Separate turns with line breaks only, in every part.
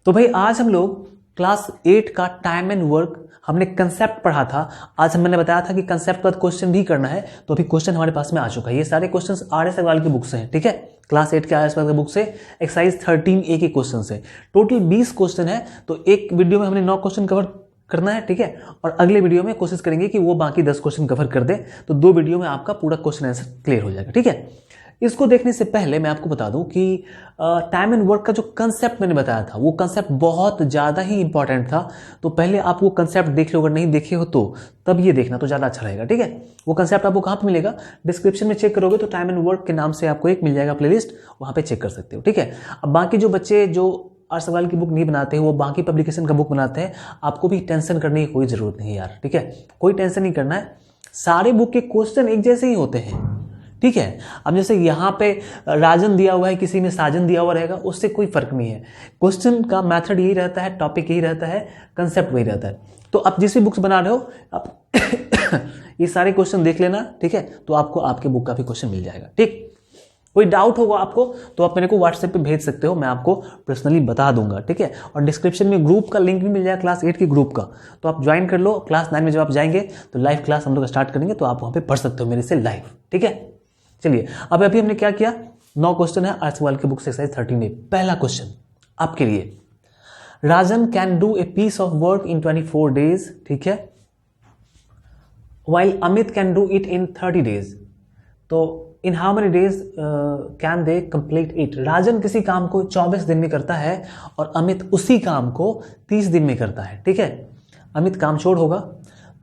तो भाई आज हम लोग क्लास 8 का टाइम एंड वर्क हमने कंसेप्ट पढ़ा था। आज मैंने बताया था कि कंसेप्ट का क्वेश्चन भी करना है, तो अभी क्वेश्चन हमारे पास में आ चुका है। ये सारे क्वेश्चंस RS अग्रवाल की बुक से हैं, ठीक है। क्लास 8 के RS अग्रवाल की बुक से एक्सरसाइज 13A के क्वेश्चन है। टोटल 20 क्वेश्चन है, तो एक वीडियो में हमने 9 क्वेश्चन कवर करना है, ठीक है। और अगले वीडियो में कोशिश करेंगे कि वो बाकी 10 क्वेश्चन कवर कर दे, तो 2 वीडियो में आपका पूरा क्वेश्चन आंसर क्लियर हो जाएगा, ठीक है। इसको देखने से पहले मैं आपको बता दूं कि टाइम एंड वर्क का जो कंसेप्ट मैंने बताया था वो कंसेप्ट बहुत ज़्यादा ही इंपॉर्टेंट था। तो पहले आप वो कंसेप्ट देख लो, अगर नहीं देखे हो तो तब ये देखना तो ज़्यादा अच्छा रहेगा, ठीक है। वो कंसेप्ट आपको कहाँ पे मिलेगा? डिस्क्रिप्शन में चेक करोगे तो टाइम एंड वर्क के नाम से आपको एक मिल जाएगा प्लेलिस्ट, वहाँ पे चेक कर सकते हो, ठीक है। अब बाकी जो बच्चे जो RS अग्रवाल की बुक नहीं बनाते हैं, वो बाकी पब्लिकेशन का बुक बनाते हैं, आपको भी टेंशन करने की कोई ज़रूरत नहीं है यार, ठीक है। कोई टेंशन नहीं करना है, सारे बुक के क्वेश्चन एक जैसे ही होते हैं, ठीक है। अब जैसे यहाँ पे राजन दिया हुआ है, किसी में साजन दिया हुआ रहेगा, उससे कोई फर्क नहीं है। क्वेश्चन का मेथड यही रहता है, टॉपिक यही रहता है, कंसेप्ट वही रहता है। तो आप जिस भी बुक्स बना रहे हो आप ये सारे क्वेश्चन देख लेना, ठीक है। तो आपको आपके बुक का भी क्वेश्चन मिल जाएगा, ठीक। कोई डाउट होगा आपको तो आप मेरे को व्हाट्सएप पे भेज सकते हो, मैं आपको पर्सनली बता दूंगा, ठीक है। और डिस्क्रिप्शन में ग्रुप का लिंक भी मिल जाएगा क्लास 8 के ग्रुप का, तो आप ज्वाइन कर लो। क्लास 9 में जब आप जाएंगे तो लाइव क्लास हम लोग स्टार्ट करेंगे, तो आप वहाँ पे पढ़ सकते हो मेरे से लाइव, ठीक है। चलिए अब अभी हमने क्या किया, 9 क्वेश्चन है RS अग्रवाल की बुक से एक्सरसाइज 13A। पहला क्वेश्चन आपके लिए, Rajan can do a piece of work in 24 days, ठीक है, while Amit can do it in 30 days। तो in how many days can they complete it? Rajan किसी काम को 24 दिन में करता है और अमित उसी काम को 30 दिन में करता है, ठीक है। अमित कामचोर होगा,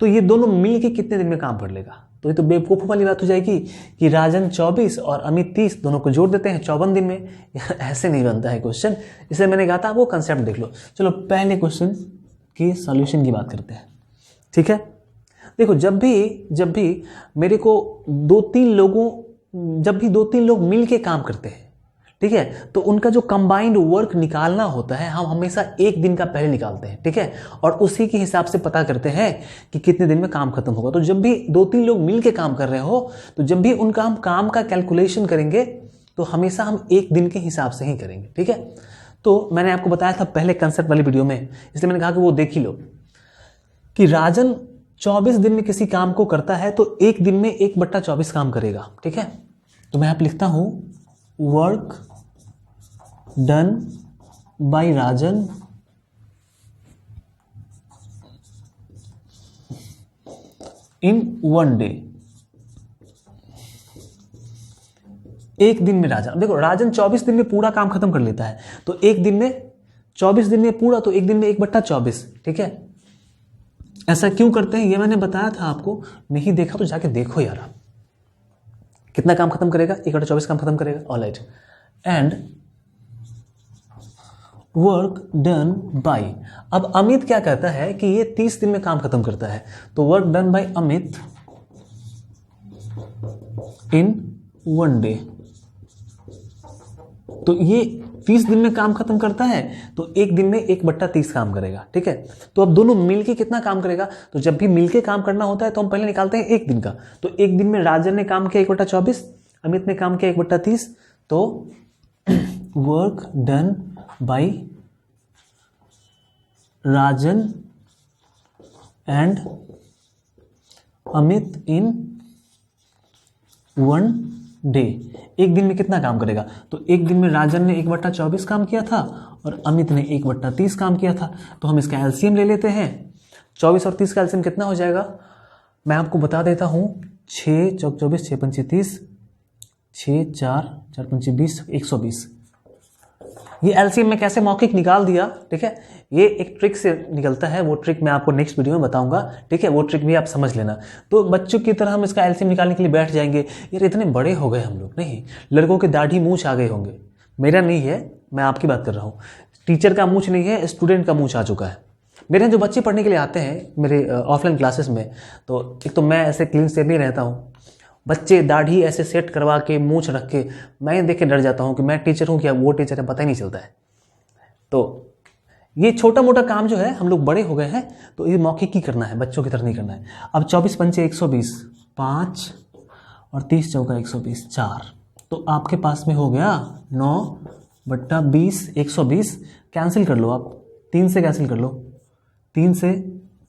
तो ये दोनों मिल के कितने दिन में काम कर लेगा? तो ये तो बेवकूफ़ वाली बात हो जाएगी कि राजन 24 और अमित 30, दोनों को जोड़ देते हैं 54 दिन में। ऐसे नहीं बनता है क्वेश्चन, इसलिए मैंने कहा था वो कंसेप्ट देख लो। चलो पहले क्वेश्चन की सॉल्यूशन की बात करते हैं, ठीक है। देखो जब भी मेरे को जब भी दो तीन लोग मिल के काम करते हैं, ठीक है, तो उनका जो कंबाइंड वर्क निकालना होता है हम हमेशा एक दिन का पहले निकालते हैं, ठीक है। और उसी के हिसाब से पता करते हैं कि कितने दिन में काम खत्म होगा। तो जब भी 2-3 लोग मिल के काम कर रहे हो, तो जब भी उनका हम काम का कैलकुलेशन करेंगे तो हमेशा हम एक दिन के हिसाब से ही करेंगे, ठीक है। तो मैंने आपको बताया था पहले कंसेप्ट वाली वीडियो में, इसलिए मैंने कहा कि वो देख ही लो कि राजन 24 दिन में किसी काम को करता है तो एक दिन में 1/24 काम करेगा, ठीक है। तो मैं यहाँ पे लिखता हूं वर्क डन बाय राजन इन 1 day। एक दिन में राजन, देखो राजन 24 दिन में पूरा काम खत्म कर लेता है, तो एक दिन में 24 दिन में पूरा, तो एक दिन में 1/24, ठीक है। ऐसा क्यों करते हैं ये मैंने बताया था आपको, नहीं देखा तो जाके देखो यार। आप कितना काम खत्म करेगा? 1/24 काम खत्म करेगा, alright. And work done bye, अब अमित क्या कहता है कि ये 30 दिन में काम खत्म करता है, तो वर्क डन बाय अमित इन 1 day। तो ये 30 दिन में काम खत्म करता है, तो एक दिन में 1/30 काम करेगा, ठीक है। तो अब दोनों मिलके कितना काम करेगा? तो जब भी मिलके काम करना होता है तो हम पहले निकालते हैं एक दिन का। तो एक दिन में राजन ने काम किया 1/24, अमित ने काम किया 1/30, तो work done bye Rajan and Amit in 1 day। एक दिन में कितना काम करेगा? तो एक दिन में राजन ने 1/24 काम किया था और अमित ने 1/30 काम किया था। तो हम इसका एलसीएम ले लेते हैं। 24 और 30 का एलसीएम कितना हो जाएगा? मैं आपको बता देता हूं, 6 चौक 24, 6 पंचे 30, 6 4 4 पंचे 20, 120। ये एलसीएम में कैसे मौखिक निकाल दिया, ठीक है। ये एक ट्रिक से निकलता है, वो ट्रिक मैं आपको नेक्स्ट वीडियो में बताऊंगा, ठीक है। वो ट्रिक भी आप समझ लेना। तो बच्चों की तरह हम इसका एलसीएम निकालने के लिए बैठ जाएंगे, यार इतने बड़े हो गए हम लोग, नहीं, लड़कों के दाढ़ी मूंछ आ गए होंगे। मेरा नहीं है, मैं आपकी बात कर रहा हूँ। टीचर का मूंछ नहीं है, स्टूडेंट का मूंछ आ चुका है। मेरे जो बच्चे पढ़ने के लिए आते हैं मेरे ऑफलाइन क्लासेस में, तो एक तो मैं ऐसे क्लीन से नहीं रहता हूँ, बच्चे दाढ़ी ऐसे सेट करवा के मूंछ रख के, मैं देख के डर जाता हूँ कि मैं टीचर हूँ क्या वो टीचर है, पता ही नहीं चलता है। तो ये छोटा मोटा काम जो है, हम लोग बड़े हो गए हैं तो ये मौखिक ही करना है, बच्चों की तरह नहीं करना है। अब 24 पंचे 120, 5 और 30 चौका 120, 4। तो आपके पास में हो गया 9/20, 120, कैंसिल कर लो आप, 3 से कैंसिल कर लो, 3 से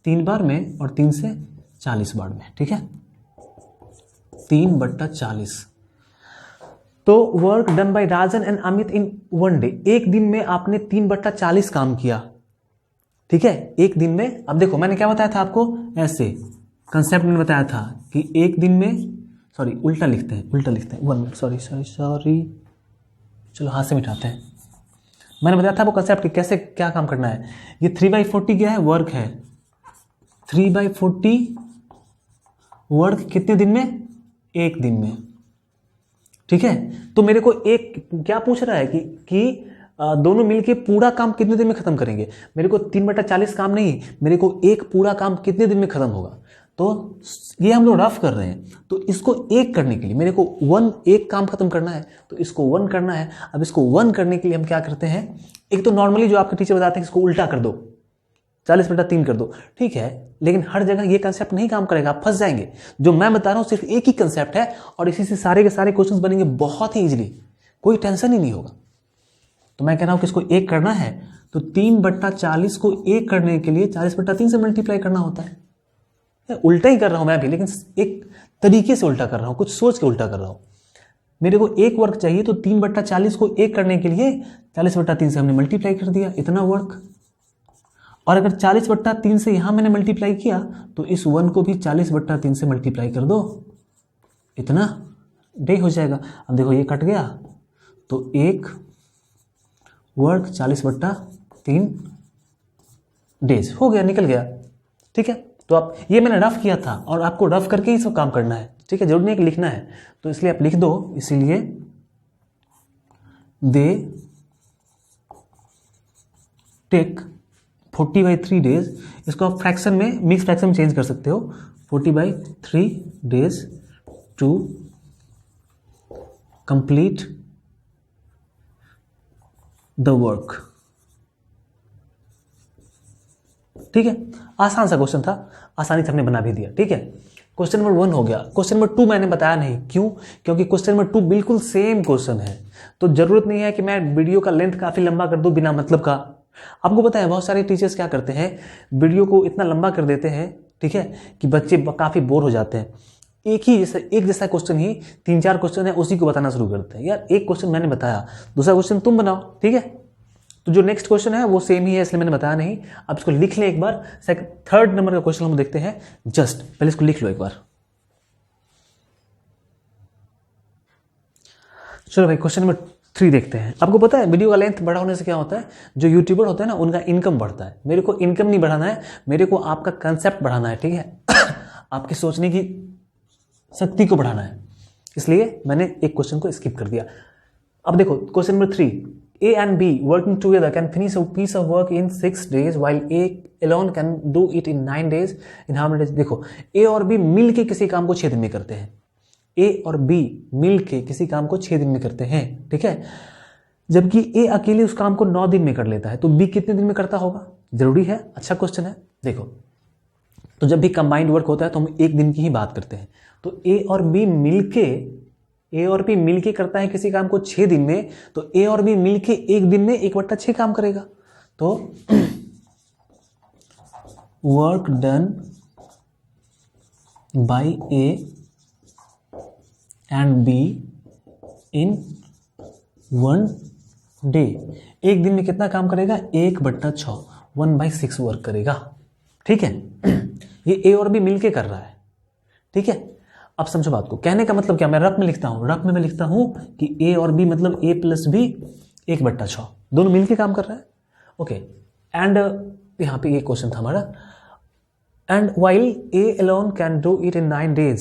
3 बार में और 3 से 40 बार में, ठीक है, 3/40। तो work done bye Rajan and Amit in 1 day, एक दिन में आपने 3/40 काम किया, ठीक है, एक दिन में। अब देखो मैंने क्या बताया था आपको, ऐसे कंसेप्ट में बताया था कि एक दिन में, सॉरी उल्टा लिखते हैं 1 मिनट, सॉरी, चलो हाथ से मिटाते हैं। मैंने बताया था वो कंसेप्ट कैसे क्या काम करना है। ये 3/40 क्या है, वर्क है, 3/40 वर्क कितने दिन में, एक दिन में, ठीक है। तो मेरे को एक क्या पूछ रहा है कि दोनों मिलके पूरा काम कितने दिन में खत्म करेंगे। मेरे को 3/40 काम नहीं, मेरे को एक पूरा काम कितने दिन में खत्म होगा। तो ये हम लोग रफ कर रहे हैं, तो इसको एक करने के लिए मेरे को 1 काम खत्म करना है, तो इसको 1 करना है। अब इसको 1 करने के लिए हम क्या करते हैं, एक तो नॉर्मली जो आपके टीचर बताते हैं इसको उल्टा कर दो, 40/3 कर दो, ठीक है, लेकिन हर जगह ये कंसेप्ट नहीं काम करेगा, आप फंस जाएंगे। जो मैं बता रहा हूं सिर्फ एक ही कंसेप्ट है और इसी से सारे के सारे क्वेश्चंस बनेंगे बहुत ही इजीली, कोई टेंशन ही नहीं होगा। तो मैं कह रहा हूं कि इसको 1 करना है, तो 3/40 को 1 करने के लिए 40/3 से मल्टीप्लाई करना होता है। उल्टा ही कर रहा हूं मैं भी, लेकिन एक तरीके से उल्टा कर रहा हूं, कुछ सोच के उल्टा कर रहा हूं। मेरे को 1 वर्क चाहिए, तो 3/40 को 1 करने के लिए 40/3 से हमने मल्टीप्लाई कर दिया, इतना वर्क। और अगर 40/3 से यहां मैंने मल्टीप्लाई किया, तो इस 1 को भी 40/3 से मल्टीप्लाई कर दो, इतना डे हो जाएगा। अब देखो ये कट गया, तो 1 वर्क 40/3 डेज हो गया, निकल गया, ठीक है। तो आप, ये मैंने रफ किया था और आपको रफ करके ही सब काम करना है, ठीक है, जरूरी नहीं कि लिखना है, तो इसलिए आप लिख दो। इसीलिए दे टेक 40/3 डेज, इसको आप फ्रैक्शन में, मिक्स फ्रैक्शन में चेंज कर सकते हो, 40/3 days to complete the work, ठीक है। आसान सा क्वेश्चन था, आसानी से हमने बना भी दिया, ठीक है। क्वेश्चन नंबर 1 हो गया। क्वेश्चन नंबर 2 मैंने बताया नहीं, क्यों, क्योंकि क्वेश्चन नंबर 2 बिल्कुल सेम क्वेश्चन है, तो जरूरत नहीं है कि मैं वीडियो का लेंथ काफी लंबा कर दूं बिना मतलब का। आपको पता है बहुत सारे टीचर्स क्या करते हैं, वीडियो को इतना लंबा कर देते हैं, ठीक है, कि बच्चे काफी बोर हो जाते हैं। एक जैसा क्वेश्चन ही 3-4 क्वेश्चन है, उसी को बताना शुरू करते हैं। यार एक क्वेश्चन मैंने बताया, दूसरा क्वेश्चन तुम बनाओ, ठीक है। तो जो नेक्स्ट क्वेश्चन है वो सेम ही है, इसलिए मैंने बताया नहीं। अब इसको लिख लें एक बार। 3rd नंबर का क्वेश्चन हम देखते हैं, जस्ट पहले इसको लिख लो एक बार। चलो भाई क्वेश्चन नंबर 3 देखते हैं। आपको पता है वीडियो का लेंथ बड़ा होने से क्या होता है, जो यूट्यूबर होता है ना उनका इनकम बढ़ता है। मेरे को इनकम नहीं बढ़ाना है, मेरे को आपका कंसेप्ट बढ़ाना है, ठीक है आपकी सोचने की शक्ति को बढ़ाना है, इसलिए मैंने एक क्वेश्चन को स्किप कर दिया। अब देखो question number 3, A and B working together can finish a piece of work in 6 days while A alone can do it in 9 days. In how many days? देखो A और B मिल के किसी काम को 6 दिन में करते हैं। A और B मिल के किसी काम को 6 दिन में करते हैं, ठीक है, जबकि A अकेले उस काम को 9 दिन में कर लेता है, तो B कितने दिन में करता होगा? जरूरी है, अच्छा क्वेश्चन है। देखो तो जब भी कंबाइंड वर्क होता है तो हम एक दिन की ही बात करते हैं। तो A और B मिलके करता है किसी काम को 6 दिन में, तो A और B मिलके एक दिन में 1/6 काम करेगा। तो work done bye A and B in 1 day, एक दिन में कितना काम करेगा? 1/6, 1/6 वर्क करेगा, ठीक है। ये A और B मिलके कर रहा है, ठीक है। अब समझो बात को, कहने का मतलब क्या, मैं रफ में लिखता हूं, रफ में मैं लिखता हूं कि A और B मतलब A + B 1/6, दोनों मिलके काम कर रहा है, ओके। एंड यहां पे ये क्वेश्चन था हमारा, and while A alone can do it in 9 days,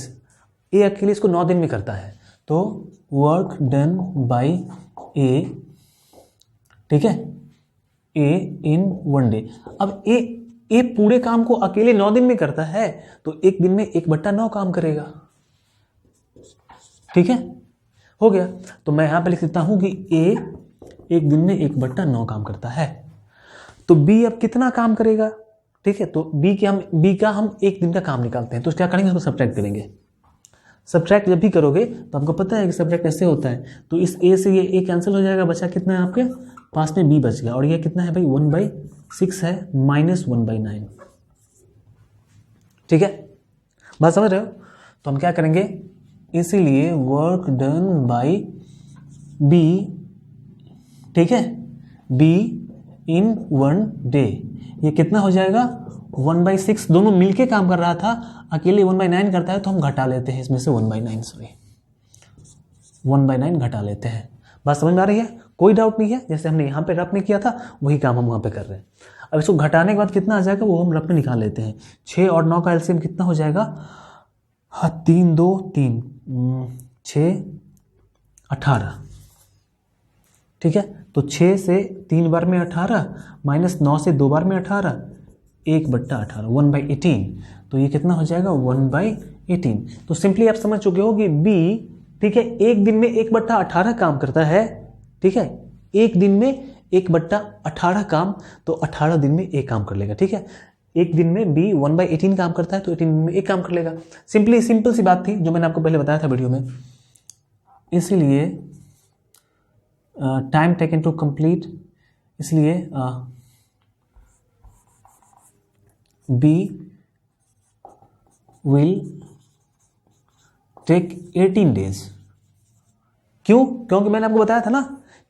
A अकेले इसको 9 दिन में करता है, तो वर्क डन बाय A, ठीक है, A इन 1 डे। अब A पूरे काम को अकेले 9 दिन में करता है, तो एक दिन में 1/9 काम करेगा, ठीक है, हो गया। तो मैं यहां पे लिख देता हूं कि A एक दिन में 1/9 काम करता है, तो B अब कितना काम करेगा, ठीक है। तो B का हम एक दिन का काम निकालते हैं, तो क्या करेंगे, उसको सब्ट्रैक्ट करेंगे। सब्ट्रैक्ट जब भी करोगे तो आपको पता है कि सब्ट्रैक्ट ऐसे होता है, तो इस A से ये A कैंसिल हो जाएगा, बचा कितना है आपके पास में b बच गया, और ये कितना है भाई 1/6 है माइनस 1/9। ठीक है, बात समझ रहे हो? तो हम क्या करेंगे, इसीलिए वर्क डन बाय b, ठीक है, b इन 1 डे, ये कितना हो जाएगा 1/6। दोनों मिलके काम कर रहा था, अकेले 1/9 करता है तो हम घटा लेते हैं इसमें से 1/9, सॉरी 1/9 घटा लेते हैं। बात समझ में आ रही है? कोई डाउट नहीं है, जैसे हमने यहाँ पे रफ में किया था वही काम हम वहाँ पे कर रहे हैं। अब इसको घटाने के बाद कितना आ जाएगा वो हम रफ में निकाल लेते हैं। 6 और 9 का एलसीएम कितना हो जाएगा, हाँ 3 2 3 6 18, ठीक है। तो 6 से 3 बार में 18 माइनस 9 से 2 बार में 18, 1/18 1/18, तो ये कितना हो जाएगा 1/18। तो सिंपली आप समझ चुके हो कि बी, ठीक है, एक दिन में 1/18 काम करता है, ठीक है, एक दिन में 1/18 काम, तो 18 दिन में एक काम कर लेगा, ठीक है। एक दिन में बी 1/18 काम करता है तो 18 दिन में एक काम कर लेगा। सिंपल सी बात थी जो मैंने आपको पहले बताया था वीडियो में। इसलिए टाइम टेकन टू कंप्लीट, इसलिए बी विल टेक 18 डेज। क्यों? क्योंकि मैंने आपको बताया था ना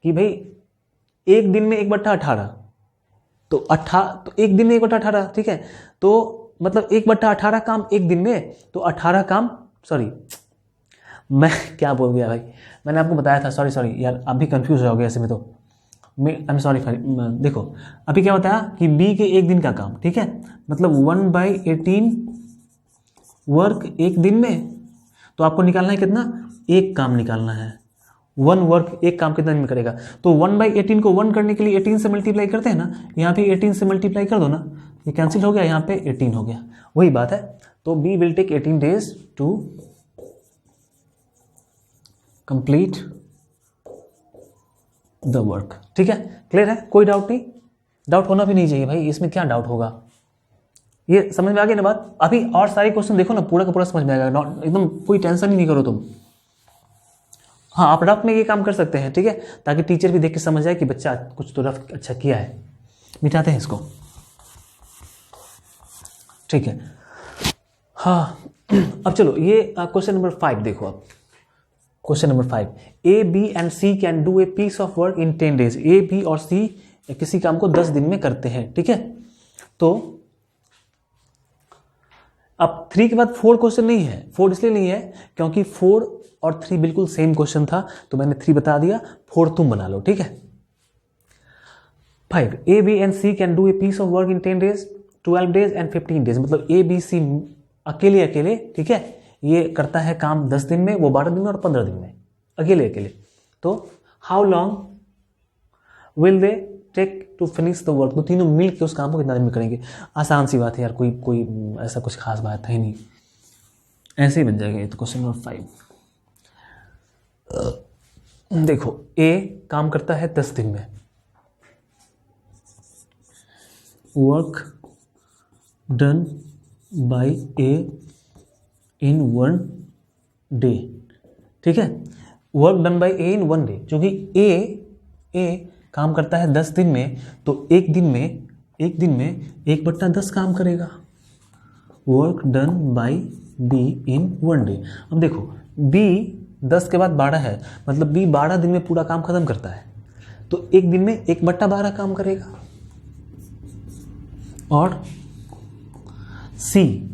कि भाई एक दिन में 1/18, तो एक दिन में 1/18, ठीक है, तो मतलब 1/18 काम एक दिन में, तो 18 काम, सॉरी मैं क्या बोल गया भाई, मैंने आपको बताया था, सॉरी यार, आप भी कंफ्यूज हो जाओगे ऐसे में, तो मैं आई एम सॉरी। देखो अभी क्या बताया कि बी के एक दिन का काम, ठीक है, मतलब 1/18 वर्क एक दिन में, तो आपको निकालना है कितना, एक काम निकालना है। 1 वर्क एक काम कितना दिन में करेगा, तो 1/18 को 1 करने के लिए 18 से मल्टीप्लाई करते हैं ना, यहाँ पे 18 से मल्टीप्लाई कर दो ना, ये कैंसिल हो गया, यहाँ पे 18 हो गया, वही बात है। तो B will take 18 days to complete the work. ठीक है, क्लियर है, कोई डाउट नहीं, डाउट होना भी नहीं चाहिए भाई, इसमें क्या डाउट होगा, ये समझ में आ गई ना बात। अभी और सारे क्वेश्चन देखो ना, पूरा का पूरा समझ में आएगा, एकदम कोई टेंशन ही नहीं करो तुम। हाँ, आप रफ में ये काम कर सकते हैं, ठीक है, ताकि टीचर भी देख के समझ जाए कि बच्चा कुछ तो रफ अच्छा किया है। मिटाते हैं इसको, ठीक है। हाँ अब चलो ये क्वेश्चन नंबर 5 देखो आप। Question number 5, A B and C can do a piece of work in 10 days. A B और सी किसी काम को 10 दिन में करते हैं, ठीक है। तो अब 3 के बाद 4 क्वेश्चन नहीं है, 4 इसलिए नहीं है क्योंकि 4 और 3 बिल्कुल सेम क्वेश्चन था, तो मैंने 3 बता दिया, 4 तुम बना लो, ठीक है। 5, A B and C can do a piece of work in 10 days 12 days and 15 days. मतलब ए बी सी अकेले, ठीक है, ये करता है काम 10 दिन में, वो 12 दिन में और 15 दिन में, अकेले। तो how long will they take to finish the work. तो तीनों मिल के उस काम को कितना दिन में करेंगे। आसान सी बात है यार, कोई ऐसा कुछ खास बात है ही नहीं, ऐसे ही बन जाएगा ये तो। क्वेश्चन नंबर 5 देखो, ए काम करता है 10 दिन में, work done by A in 1 day, ठीक है, work done by A in 1 day. क्योंकि ए काम करता है 10 दिन में, तो एक दिन में 1/10 काम करेगा। Work done by B in 1 day. अब देखो बी 10 के बाद 12 है, मतलब बी 12 दिन में पूरा काम खत्म करता है, तो एक दिन में 1/12 काम करेगा। और सी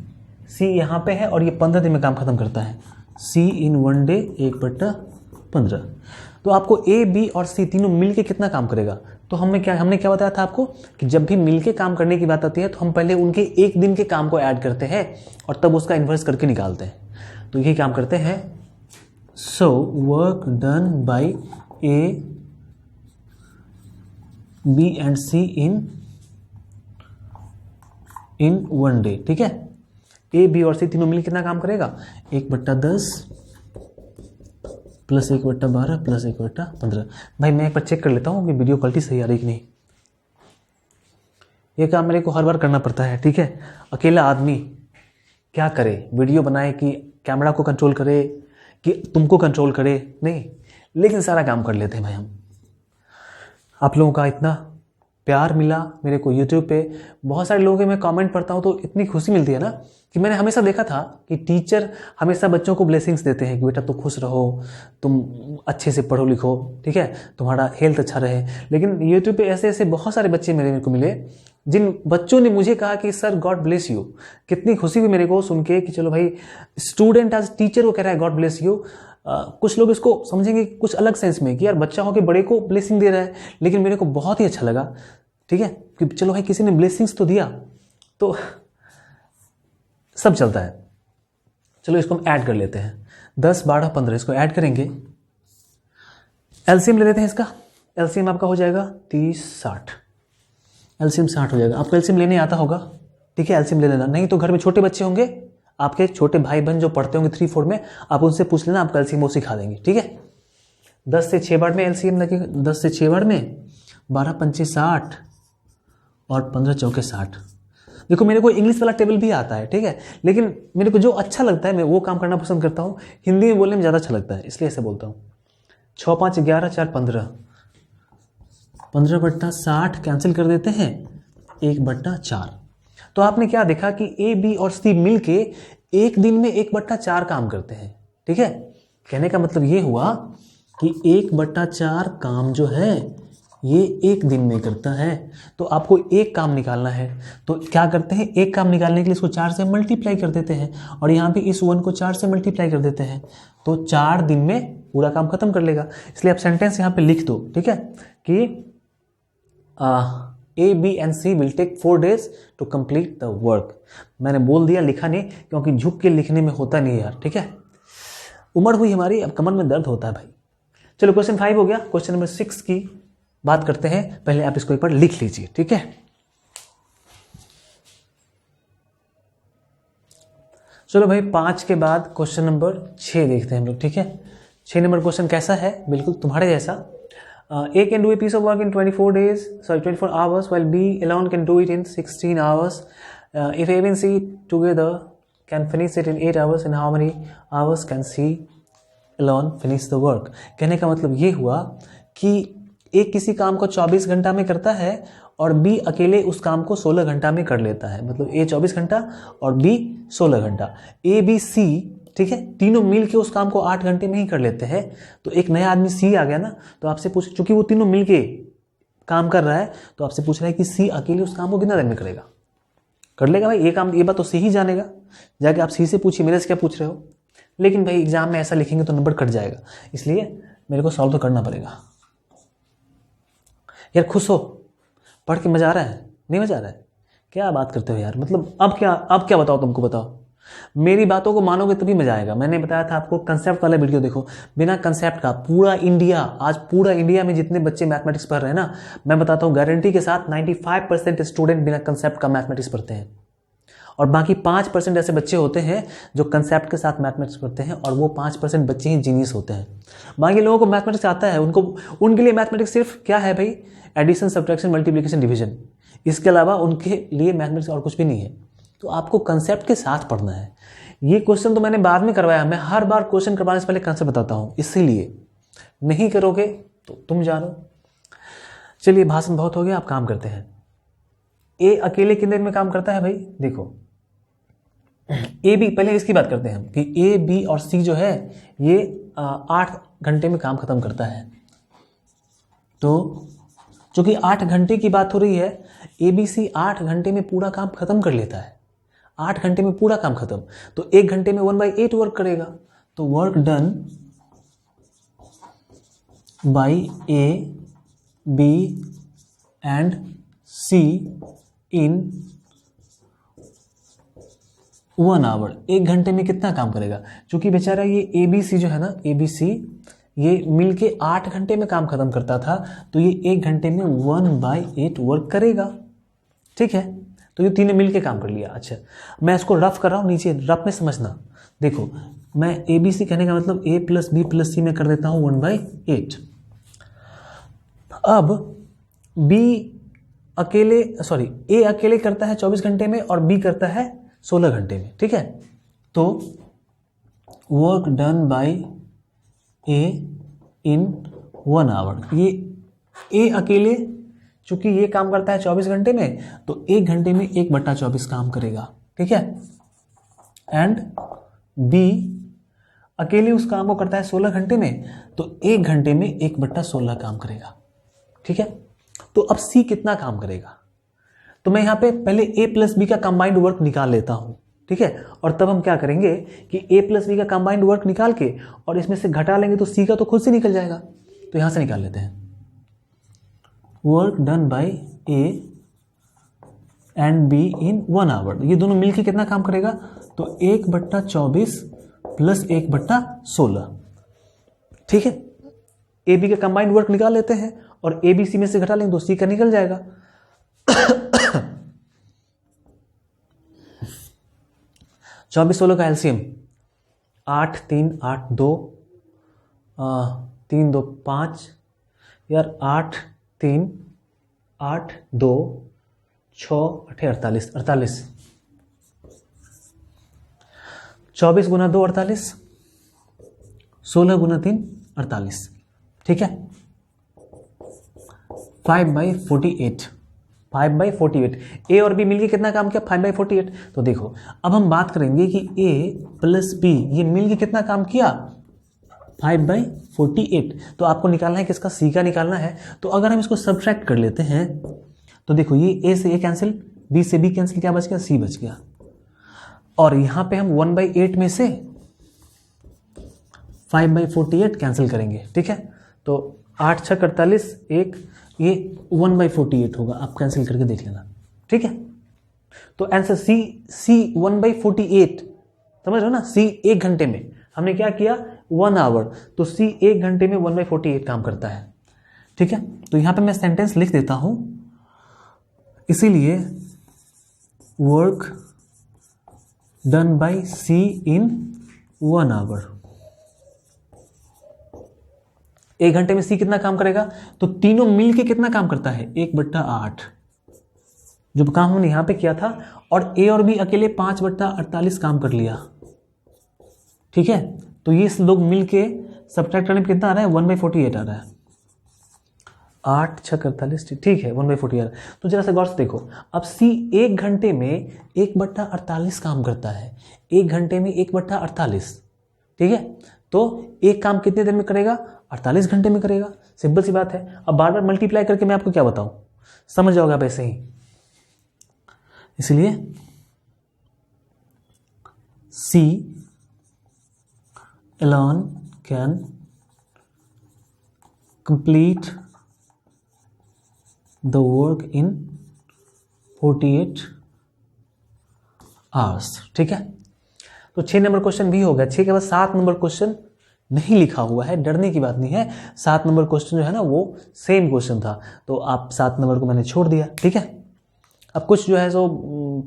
यहाँ पे है और ये 15 दिन में काम खत्म करता है। सी इन 1 डे 1/15। तो आपको ए बी और सी तीनों मिलके कितना काम करेगा। तो हमने क्या बताया था आपको कि जब भी मिलके काम करने की बात आती है तो हम पहले उनके एक दिन के काम को ऐड करते हैं और तब उसका इन्वर्स करके निकालते हैं। तो यही काम करते हैं। So work done by A B and C in 1 day, ठीक है। ए बी और सी तीनों मिलकर कितना काम करेगा, 1/10 प्लस 1/12 प्लस 1/15। भाई मैं एक बार चेक कर लेता हूँ कि वीडियो क्वालिटी सही आ रही कि नहीं। ये काम मेरे को हर बार करना पड़ता है, ठीक है। अकेला आदमी क्या करे, वीडियो बनाए कि कैमरा को कंट्रोल करे कि तुमको कंट्रोल करे, नहीं, लेकिन सारा काम कर लेते हैं भाई हम। आप लोगों का इतना प्यार मिला मेरे को YouTube पे, बहुत सारे लोगों के मैं कमेंट पढ़ता हूँ तो इतनी खुशी मिलती है ना कि मैंने हमेशा देखा था कि टीचर हमेशा बच्चों को ब्लेसिंग्स देते हैं कि बेटा तुम खुश रहो, तुम अच्छे से पढ़ो लिखो, ठीक है, तुम्हारा हेल्थ अच्छा रहे। लेकिन YouTube पे ऐसे ऐसे बहुत सारे बच्चे मेरे को मिले जिन बच्चों ने मुझे कहा कि सर गॉड ब्लेस यू। कितनी खुशी हुई मेरे को सुन के कि चलो भाई स्टूडेंट आज टीचर को कह रहा है गॉड ब्लेस यू। कुछ लोग इसको समझेंगे कुछ अलग सेंस में कि यार बच्चा हो के बड़े को ब्लेसिंग दे रहा है, लेकिन मेरे को बहुत ही अच्छा लगा, ठीक है, कि चलो भाई किसी ने ब्लेसिंग्स तो दिया तो सब चलता है। चलो इसको हम ऐड कर लेते हैं, 10 12 15 इसको ऐड करेंगे। एलसीएम ले लेते हैं इसका। एलसीएम आपका हो जाएगा 30 60, एलसीएम 60 हो जाएगा। आपको एलसीएम लेने आता होगा, ठीक है, एलसीएम ले लेना। नहीं तो घर में छोटे बच्चे होंगे, आपके छोटे भाई बहन जो पढ़ते होंगे 3 4 में, आप उनसे पूछ लेना, आपको एलसीएम वो सिखा देंगे, ठीक है। 10 से 6 बार में एलसीएम लगेगा, 10 से 6 बार में 12 पंचे 60 और 15 चौके 60। देखो मेरे को इंग्लिश वाला टेबल भी आता है, ठीक है, लेकिन मेरे को जो अच्छा लगता है मैं वो काम करना पसंद करता हूँ, हिंदी में बोलने में ज़्यादा अच्छा लगता है, इसलिए ऐसे बोलता हूँ। 6 5 11 4 15, 15/60 कैंसिल कर देते हैं, 1/4। तो आपने क्या देखा कि ए बी और सी मिलके एक दिन में 1/4 काम करते हैं, ठीक है। कहने का मतलब ये हुआ कि 1/4 काम जो है ये एक दिन में करता है। तो आपको एक काम निकालना है, तो क्या करते हैं, एक काम निकालने के लिए इसको 4 से मल्टीप्लाई कर देते हैं और यहाँ भी इस 1 को 4 से मल्टीप्लाई कर देते हैं, तो 4 दिन में पूरा काम खत्म कर लेगा। इसलिए आप सेंटेंस यहाँ पे लिख दो, ठीक है, कि A, B and C will take 4 days to complete the work। मैंने बोल दिया, लिखा नहीं, क्योंकि झुक के लिखने में होता नहीं यार, ठीक है। उम्र हुई हमारी, अब कमर में दर्द होता है भाई। चलो क्वेश्चन 5 हो गया। क्वेश्चन नंबर 6 की बात करते हैं। पहले आप इसको एक बार लिख लीजिए, ठीक है। चलो भाई 5 के बाद क्वेश्चन नंबर 6 देखते हैं हम लोग, ठीक है। 6 नंबर क्वेश्चन कैसा है, बिल्कुल तुम्हारे जैसा। A can do a piece of work in 24 hours, while B alone can do it in 16 hours. If A and C together can finish it in 8 hours, and how many hours can C alone finish the work? कहने का मतलब ये हुआ कि A किसी काम को 24 घंटा में करता है और B अकेले उस काम को 16 घंटा में कर लेता है। मतलब A 24 घंटा और B 16 घंटा। A B C, ठीक है, तीनों मिल के उस काम को 8 घंटे में ही कर लेते हैं। तो एक नया आदमी सी आ गया ना, तो आपसे पूछ, चूंकि वो तीनों मिल के काम कर रहा है तो आपसे पूछ रहा है कि सी अकेले उस काम को कितना दिन में करेगा। कर लेगा भाई ये काम, ये बात तो सी ही जानेगा। जाके आप सी से पूछिए, मेरे से क्या पूछ रहे हो। लेकिन भाई एग्जाम में ऐसा लिखेंगे तो नंबर कट जाएगा, इसलिए मेरे को सॉल्व तो करना पड़ेगा। यार खुश हो, पढ़ के मजा आ रहा है, नहीं मजा आ रहा है, क्या बात करते हो यार। मतलब अब क्या बताओ, तुमको बताओ। मेरी बातों को मानोगे तभी मजा आएगा। मैंने बताया था आपको कंसेप्ट वाला वीडियो देखो। बिना कंसेप्ट का पूरा इंडिया, आज पूरा इंडिया में जितने बच्चे मैथमेटिक्स पढ़ रहे हैं ना, मैं बताता हूँ गारंटी के साथ 95% स्टूडेंट बिना कंसेप्ट का मैथमेटिक्स पढ़ते हैं, और बाकी 5% ऐसे बच्चे होते हैं जो कंसेप्ट के साथ मैथमेटिक्स पढ़ते हैं, और वो 5% बच्चे ही जीनियस होते हैं। बाकी लोगों को मैथमेटिक्स आता है, उनके लिए मैथमेटिक्स सिर्फ क्या है भाई, एडिशन, सब्ट्रैक्शन, मल्टीप्लिकेशन, डिवीजन। इसके अलावा उनके लिए मैथमेटिक्स और कुछ भी नहीं है। तो आपको कंसेप्ट के साथ पढ़ना है। ये क्वेश्चन तो मैंने बाद में करवाया, मैं हर बार क्वेश्चन करवाने से पहले कंसेप्ट बताता हूँ, इसीलिए नहीं करोगे तो तुम जानो। चलिए भाषण बहुत हो गया, आप काम करते हैं। ए अकेले कितने दिन में काम करता है भाई, देखो ए बी, पहले इसकी बात करते हैं हम कि ए बी और सी जो है ये 8 घंटे में काम खत्म करता है। तो चूंकि 8 घंटे की बात हो रही है, ए बी सी 8 घंटे में पूरा काम खत्म कर लेता है। 8 घंटे में पूरा काम खत्म, तो 1 घंटे में 1/8 वर्क करेगा। तो work done by A B and C in 1 hour. 1 घंटे में कितना काम करेगा, क्योंकि बेचारा ये ए बी सी जो है ना, ए बी सी ये मिलके 8 घंटे में काम खत्म करता था, तो ये 1 घंटे में 1/8 वर्क करेगा, ठीक है। तो ये तीनों मिलके काम कर लिया। अच्छा मैं इसको रफ कर रहा हूँ, नीचे रफ में समझना। देखो मैं ए बी सी कहने का मतलब ए प्लस बी प्लस सी में कर देता हूँ 1/8। अब बी अकेले, सॉरी ए अकेले करता है 24 घंटे में और बी करता है 16 घंटे में, ठीक है। तो work done by A in 1 hour, ये ए अकेले चूंकि ये काम करता है 24 घंटे में, तो 1 घंटे में 1/24 काम करेगा, ठीक है। एंड बी अकेले उस काम को करता है 16 घंटे में, तो 1 घंटे में 1/16 काम करेगा, ठीक है। तो अब सी कितना काम करेगा, तो मैं यहां पे पहले ए प्लस बी का कंबाइंड वर्क निकाल लेता हूं, ठीक है। और तब हम क्या करेंगे कि ए प्लस बी का कंबाइंड वर्क निकाल के और इसमें से घटा लेंगे तो सी का तो खुद से निकल जाएगा, तो यहां से निकाल लेते हैं। Work done by A and B in 1 hour, ये दोनों मिलके कितना काम करेगा, तो 1/24 प्लस 1/16, ठीक है। ए बी का कंबाइंड वर्क निकाल लेते हैं और ए बी सी में से घटा लेंगे तो सी का निकल जाएगा। 24-16 का एलसीएम 8 3 8 2 3 2 5 यार 8 3 8 2 6 8 48 48, 24 गुना 2 48, 16 गुना 3 48, ठीक है। 5/48, 5/48, ए और बी मिलके कितना काम किया, 5/48। तो देखो अब हम बात करेंगे कि ए प्लस बी ये मिलके कितना काम किया, 5/48। तो आपको निकालना है किसका, सी का निकालना है। तो अगर हम इसको सब्ट्रैक्ट कर लेते हैं तो देखो ये ए से ए कैंसिल, बी से बी कैंसिल, क्या बच गया, सी बच गया। और यहां पे हम 1/8 में से 5/48 कैंसिल करेंगे, ठीक है। तो 8 6 48, एक ये 1/48 होगा, आप कैंसिल करके देख लेना, ठीक है। तो आंसर सी 1/48, समझ रहे हो ना, सी 1 घंटे में हमने क्या किया 1 आवर, तो सी 1 घंटे में 1/48 काम करता है, ठीक है। तो यहां पे मैं सेंटेंस लिख देता हूं, इसीलिए work done by C in 1 hour. 1 घंटे में सी कितना काम करेगा, तो तीनों मिलके कितना काम करता है, 1/8 जो काम हमने यहां पे किया था, और ए और बी अकेले 5/48 काम कर लिया, ठीक है। तो ये लोग मिलके सब्ट्रैक्ट करने पे कितना आ रहा है, 1/48 आ रहा है। 8 6 48, ठीक है, 1/48। तो जरा सा गौर से देखो, अब सी 1 घंटे में 1/48 काम करता है, 1 घंटे में 1/48, ठीक है। तो एक काम कितने देर में करेगा, 48 घंटे में करेगा, सिंपल सी बात है। अब बार बार मल्टीप्लाई करके मैं आपको क्या बताऊं, समझ जाओगे आप ऐसे ही। इसलिए सी alone can complete the work in 48 hours, ठीक है। तो 6 नंबर क्वेश्चन भी हो गया। 6 के बाद 7 नंबर क्वेश्चन नहीं लिखा हुआ है, डरने की बात नहीं है। 7 नंबर क्वेश्चन जो है ना वो सेम क्वेश्चन था, तो आप 7 नंबर को मैंने छोड़ दिया, ठीक है। अब कुछ जो है सो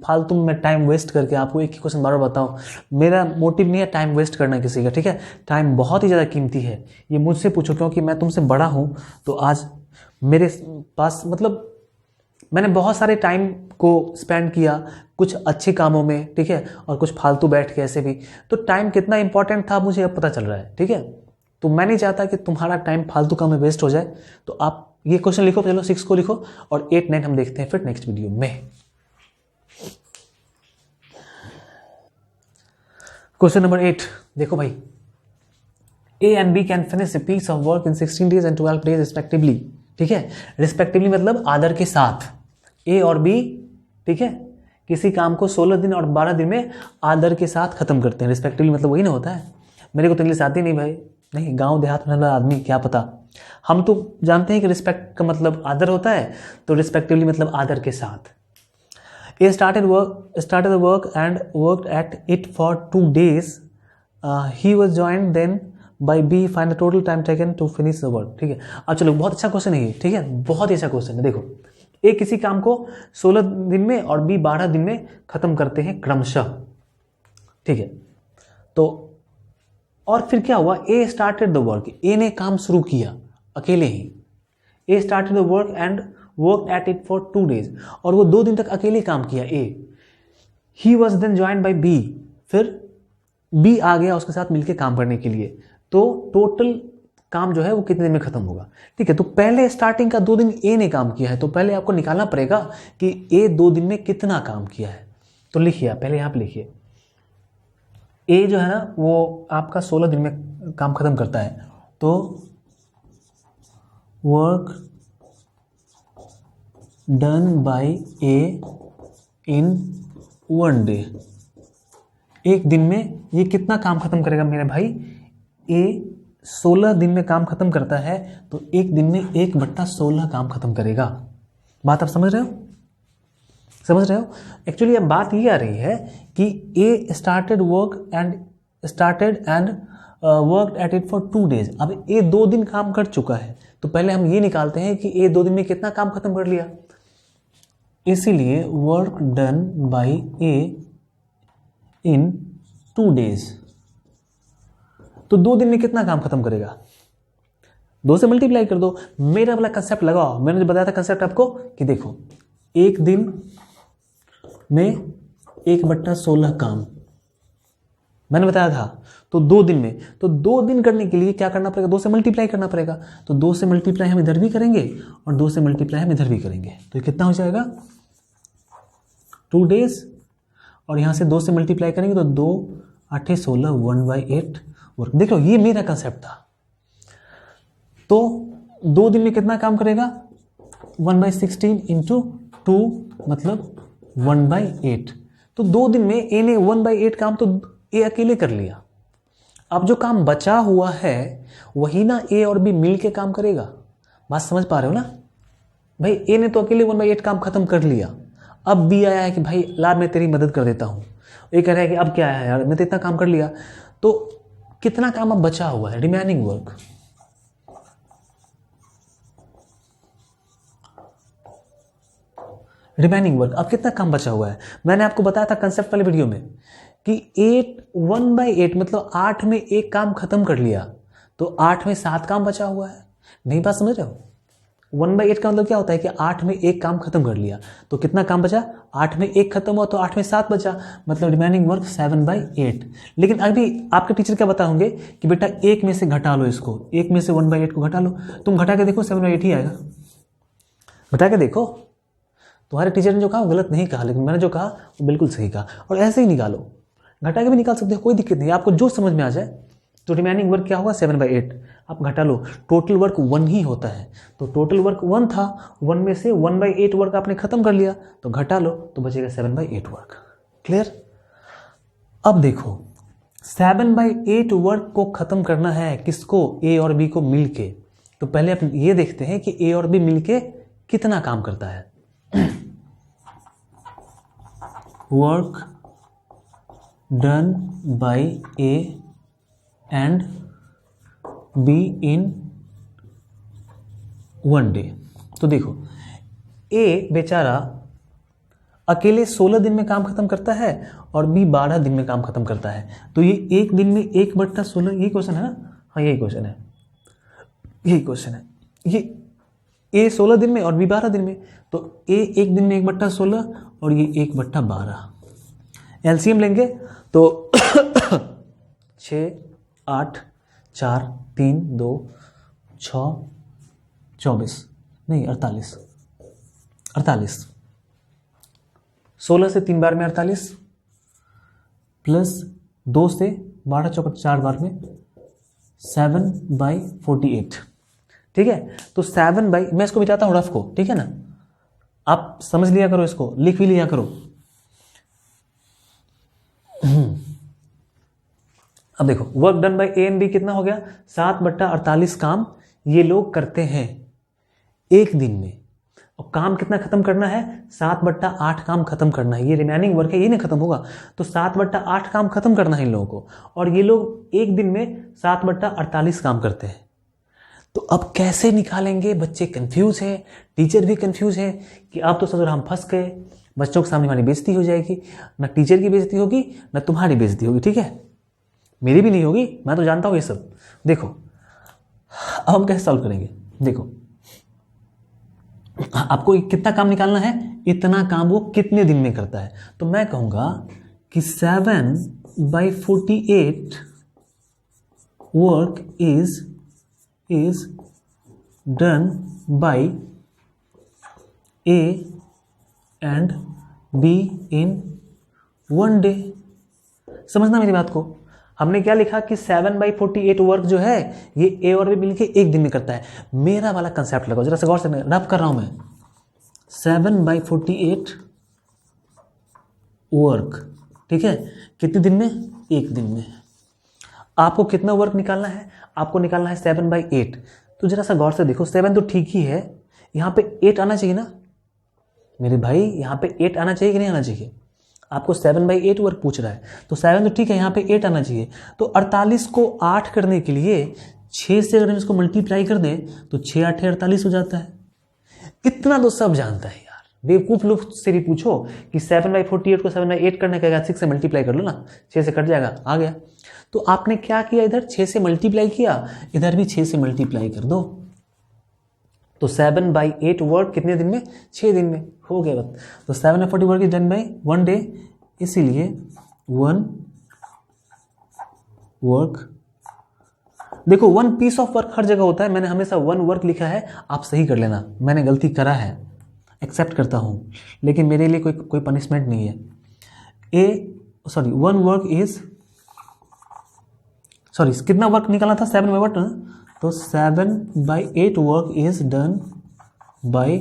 फालतू में टाइम वेस्ट करके आपको एक ही क्वेश्चन बार बार बताऊं, मेरा मोटिव नहीं है टाइम वेस्ट करना किसी का, ठीक है। टाइम बहुत ही ज़्यादा कीमती है, ये मुझसे पूछो, क्योंकि मैं तुमसे बड़ा हूं, तो आज मेरे पास मतलब मैंने बहुत सारे टाइम को स्पेंड किया कुछ अच्छे कामों में, ठीक है, और कुछ फालतू बैठ के ऐसे भी। तो टाइम कितना इंपॉर्टेंट था मुझे अब पता चल रहा है, ठीक है। तो मैं नहीं चाहता कि तुम्हारा टाइम फालतू काम में वेस्ट हो जाए। तो आप ये क्वेश्चन लिखो, चलो 6 को लिखो, और 8 9 हम देखते हैं फिर नेक्स्ट वीडियो में। क्वेश्चन नंबर 8 देखो भाई, A and B can finish a piece of work in 16 days and 12 days respectively, ठीक है। रिस्पेक्टिवली मतलब आदर के साथ, ए और बी, ठीक है, किसी काम को 16 दिन और 12 दिन में आदर के साथ खत्म करते हैं। रिस्पेक्टिवली मतलब वही ना होता है, मेरे को तो इंग्लिश आती नहीं भाई, नहीं, गांव देहात में आदमी क्या पता। हम तो जानते हैं कि रिस्पेक्ट का मतलब आदर होता है, तो रिस्पेक्टिवली मतलब आदर के साथ। ए started the work and worked at it for 2 days. He was joined then by B. Find the total time taken to finish the work. ठीक है। अब चलो, बहुत अच्छा क्वेश्चन है ये, ठीक है, बहुत ही अच्छा क्वेश्चन है। देखो, ए किसी काम को 16 दिन में और बी 12 दिन में खत्म करते हैं क्रमशः, ठीक है। तो और फिर क्या हुआ, A started the work, A ने काम शुरू किया अकेले ही। A started the work and work at it for 2 days, और वो 2 दिन तक अकेले काम किया A. He was then join by B, फिर बी आ गया उसके साथ मिलकर काम करने के लिए। तो टोटल काम जो है वो कितने दिन में खत्म होगा। ठीक है, तो पहले स्टार्टिंग का 2 दिन ए ने काम किया है, तो पहले आपको निकालना पड़ेगा कि ए 2 दिन में कितना काम किया है। तो लिखिए, पहले यहाँ पे लिखिए, ए जो है ना वो आपका 16 दिन में काम खत्म करता है, तो work done by A in 1 day. एक दिन में ये कितना काम खत्म करेगा मेरे भाई, ए 16 दिन में काम खत्म करता है, तो एक दिन में 1/16 काम खत्म करेगा। बात आप समझ रहे हो, समझ रहे हो? एक्चुअली अब बात ये आ रही है कि A started and work at it for 2 days. अब ए 2 दिन काम कर चुका है, तो पहले हम ये निकालते हैं कि ए 2 दिन में कितना काम खत्म कर लिया। इसीलिए work done by A in 2 days, तो 2 दिन में कितना काम खत्म करेगा, 2 से मल्टीप्लाई कर दो। मेरा वाला कंसेप्ट लगाओ, मैंने जो बताया था कंसेप्ट आपको कि देखो, एक दिन में 1/16 काम मैंने बताया था, तो 2 दिन में, तो 2 दिन करने के लिए क्या करना पड़ेगा, 2 से मल्टीप्लाई करना पड़ेगा। तो 2 से मल्टीप्लाई हम इधर भी करेंगे और 2 से मल्टीप्लाई हम इधर भी करेंगे, तो ये कितना हो जाएगा 2 डेज, और यहां से 2 से मल्टीप्लाई करेंगे तो 2 8 16 1/8 वर्क। देख लो, ये मेरा कंसेप्ट था। तो 2 दिन में कितना काम करेगा, 1/16 इंटू 2 मतलब 1/8। तो 2 दिन में ए ने 1/8 काम तो ए अकेले कर लिया। अब जो काम बचा हुआ है वही ना ए और बी मिल के काम करेगा। बात समझ पा रहे हो ना भाई, ए ने तो अकेले 1/8 काम खत्म कर लिया। अब बी आया है कि भाई ला मैं तेरी मदद कर देता हूं। ये कह रहा है कि अब क्या है यार, मैं तो इतना काम कर लिया, तो कितना काम अब बचा हुआ है, रिमेनिंग वर्क। रिमेनिंग वर्क, अब कितना काम बचा हुआ है। मैंने आपको बताया था कंसेप्ट वाले वीडियो में कि 1/8 मतलब 8 में 1 काम खत्म कर लिया, तो 8 में 7 काम बचा हुआ है। नहीं बात समझ रहे हो, 1/8 का मतलब क्या होता है कि 8 में 1 काम खत्म कर लिया, तो कितना काम बचा, 8 में 1 खत्म हुआ तो 8 में 7 बचा, मतलब रिमेनिंग वर्क 7/8। लेकिन अभी आपके टीचर क्या बता होंगे कि बेटा 1 में से घटा लो इसको, 1 में से 1/8 को घटा लो। तुम घटा के देखो 7/8 ही आएगा, घटा के देखो। तुम्हारे टीचर ने जो कहा वो गलत नहीं कहा, लेकिन मैंने जो कहा वो बिल्कुल सही कहा। और ऐसे ही निकालो, घटा के भी निकाल सकते हो, कोई दिक्कत नहीं, आपको जो समझ में आ जाए। तो रिमेनिंग वर्क क्या होगा 7/8, आप घटा लो। टोटल वर्क 1 ही होता है, तो टोटल वर्क 1 था, 1 में से 1/8 वर्क आपने खत्म कर लिया, तो घटा लो तो बचेगा 7/8 वर्क। क्लियर? अब देखो 7/8 वर्क को खत्म करना है किसको, ए और बी को मिलके। तो पहले अपन ये देखते हैं कि ए और बी मिलके कितना काम करता है। Work done by A and B in 1 day. तो देखो ए बेचारा अकेले 16 दिन में काम खत्म करता है और बी 12 दिन में काम खत्म करता है। तो ये एक दिन में 1/16, यही क्वेश्चन है ना, हाँ यही क्वेश्चन है, यही क्वेश्चन है। ये ए 16 दिन में और बी 12 दिन में, तो ए एक दिन में 1/16 और ये 1/12। एलसीएम लेंगे तो 6 8 4 3 2 6 24 नहीं 48 16 से 3 बार में 48 प्लस 2 से 12 चौक 4 बार में 7/48। ठीक है, तो 7 बाई, मैं इसको मिटाता हूँ रफ को, ठीक है ना, आप समझ लिया करो, इसको लिख भी लिया करो। अब देखो work done by A and B कितना हो गया, 7/48 काम ये लोग करते हैं एक दिन में। और काम कितना खत्म करना है, 7/8 काम खत्म करना है। ये रिमेनिंग वर्क है, ये नहीं खत्म होगा, तो 7/8 काम खत्म करना है इन लोगों को। और ये लोग एक दिन में 7/48 काम करते हैं। तो अब कैसे निकालेंगे, बच्चे कंफ्यूज है, टीचर भी कंफ्यूज है कि आप तो समझो हम फंस गए, बच्चों के सामने हमारी बेइज्जती हो जाएगी, ना टीचर की बेइज्जती होगी ना तुम्हारी बेइज्जती होगी। ठीक है, मेरी भी नहीं होगी, मैं तो जानता हूं ये सब। देखो अब हम कैसे सॉल्व करेंगे, देखो आपको कितना काम निकालना है, इतना काम वो कितने दिन में करता है। तो मैं कहूंगा कि 7/48 work is is done by A and B in 1 day. समझना मेरी बात को, हमने क्या लिखा कि 7/48 वर्क जो है ये ए और बी मिलके एक दिन में करता है। मेरा वाला कंसेप्ट लगाओ जरा से गौर से, रफ कर रहा हूं मैं। 7/48 वर्क, ठीक है, कितने दिन में? एक दिन में। आपको कितना वर्क निकालना है? आपको निकालना है 7/8। तो जरा सा गौर से देखो, 7 तो ठीक ही है, यहां पे 8 आना चाहिए ना मेरे भाई, यहां पे 8 आना चाहिए कि नहीं आना चाहिए? आपको 7/8 वर्क पूछ रहा है, तो 7 तो ठीक है, यहाँ पे 8 आना चाहिए। तो 48 को 8 करने के लिए 6 से अगर हम इसको मल्टीप्लाई कर दें तो 6 8 48 हो जाता है। इतना तो सब जानता है यार, बेवकूफ लोग से भी पूछो कि 7/48 को 7/8 करने का 6 से मल्टीप्लाई कर लो ना, 6 से कट जाएगा, आ गया। तो आपने क्या किया, इधर 6 से मल्टीप्लाई किया, इधर भी 6 से मल्टीप्लाई कर दो। तो 7/8 वर्क कितने दिन में? 6 दिन में, हो गया बात। तो 7/40 work is done by 1 day, इसीलिए 1 वर्क। देखो 1 पीस ऑफ वर्क हर जगह होता है, मैंने हमेशा 1 वर्क लिखा है, आप सही कर लेना, मैंने गलती करा है, एक्सेप्ट करता हूं, लेकिन मेरे लिए कोई पनिशमेंट नहीं है। 1 वर्क इज, कितना वर्क निकालना था? 7/8 ना, तो 7/8 work is done by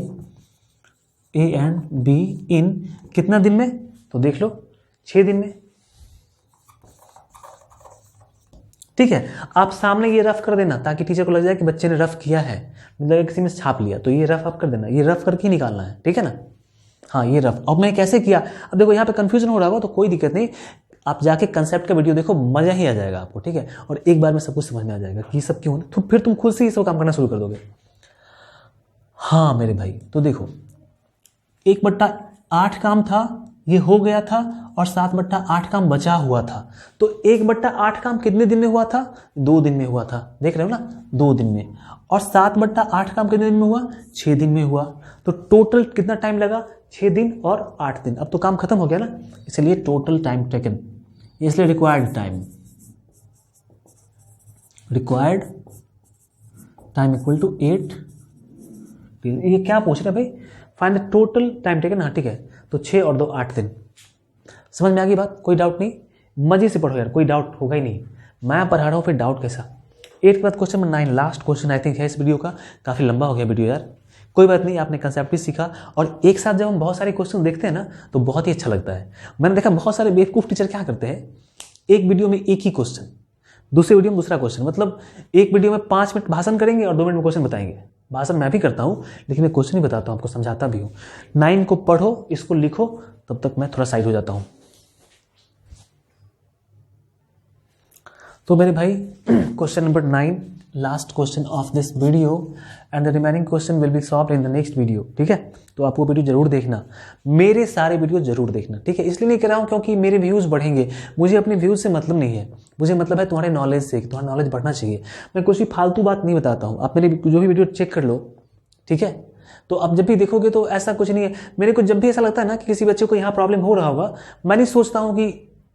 A and B इन कितना दिन में? तो देख लो 6 दिन में, ठीक है। आप सामने ये रफ कर देना ताकि टीचर को लग जाए कि बच्चे ने रफ किया है, मतलब किसी में छाप लिया, तो ये रफ आप कर देना, ये रफ करके निकालना है, ठीक है ना। हाँ ये रफ। अब मैं कैसे किया, अब देखो यहाँ पे कंफ्यूजन हो रहा होगा तो कोई दिक्कत नहीं, आप जाके कंसेप्ट का वीडियो देखो, मजा ही आ जाएगा आपको, ठीक है। और एक बार में सब कुछ समझ में आ जाएगा कि ये सब क्यों, तो फिर तुम खुद से ही सब काम करना शुरू कर दोगे। हाँ मेरे भाई, तो देखो 1/8 काम था, ये हो गया था, और 7/8 काम बचा हुआ था। तो 1/8 काम कितने दिन में हुआ था? 2 दिन में हुआ था, देख रहे हो ना, 2 दिन में। और 7/8 काम कितने दिन में हुआ? 6 दिन में हुआ। तो टोटल कितना टाइम लगा? 6 दिन और 8 दिन। अब तो काम खत्म हो गया ना, इसलिए टोटल टाइम टेकन, इसलिए रिक्वायर्ड टाइम इक्वल टू 8। ये क्या पूछ रहा है भाई? Find the total time taken. हाँ ठीक है, तो 6 और 2 8 दिन। समझ में आ गई बात? कोई डाउट नहीं? मजे से पढ़ो यार, कोई डाउट होगा ही नहीं, मैं पढ़ा रहा हूँ, फिर डाउट कैसा। 8 के बाद question number 9, last question I think है इस वीडियो का। काफ़ी लंबा हो गया वीडियो यार, कोई बात नहीं, आपने कंसेप्ट भी सीखा। और एक साथ जब हम बहुत सारे क्वेश्चन देखते हैं ना तो बहुत ही अच्छा लगता है। मैंने देखा बहुत सारे बेवकूफ़ टीचर क्या करते हैं, एक वीडियो में एक ही क्वेश्चन, दूसरे वीडियो में दूसरा क्वेश्चन, मतलब एक वीडियो में 5 मिनट भाषण करेंगे और 2 मिनट में क्वेश्चन बताएंगे। भाषण मैं भी करता हूँ, लेकिन मैं क्वेश्चन ही बताता हूँ, आपको समझाता भी हूँ। 9 को पढ़ो, इसको लिखो, तब तक मैं थोड़ा साइड हो जाता हूँ। तो मेरे भाई question number 9, last question of this video, and the remaining question will be solved in the next video, ठीक है। तो आप वो वीडियो जरूर देखना, मेरे सारे वीडियो जरूर देखना, ठीक है। इसलिए नहीं कह रहा हूँ क्योंकि मेरे व्यूज़ बढ़ेंगे, मुझे अपने व्यूज़ से मतलब नहीं है, मुझे मतलब है तुम्हारे नॉलेज से, तुम्हारा नॉलेज बढ़ना चाहिए। मैं कुछ भी फालतू बात नहीं बताता हूँ, आप मेरे जो भी वीडियो चेक कर लो, ठीक है। तो अब जब भी देखोगे तो ऐसा कुछ नहीं है, मेरे को जब भी ऐसा लगता है ना कि किसी बच्चे को यहाँ प्रॉब्लम हो रहा होगा, मैं नहीं सोचता हूँ कि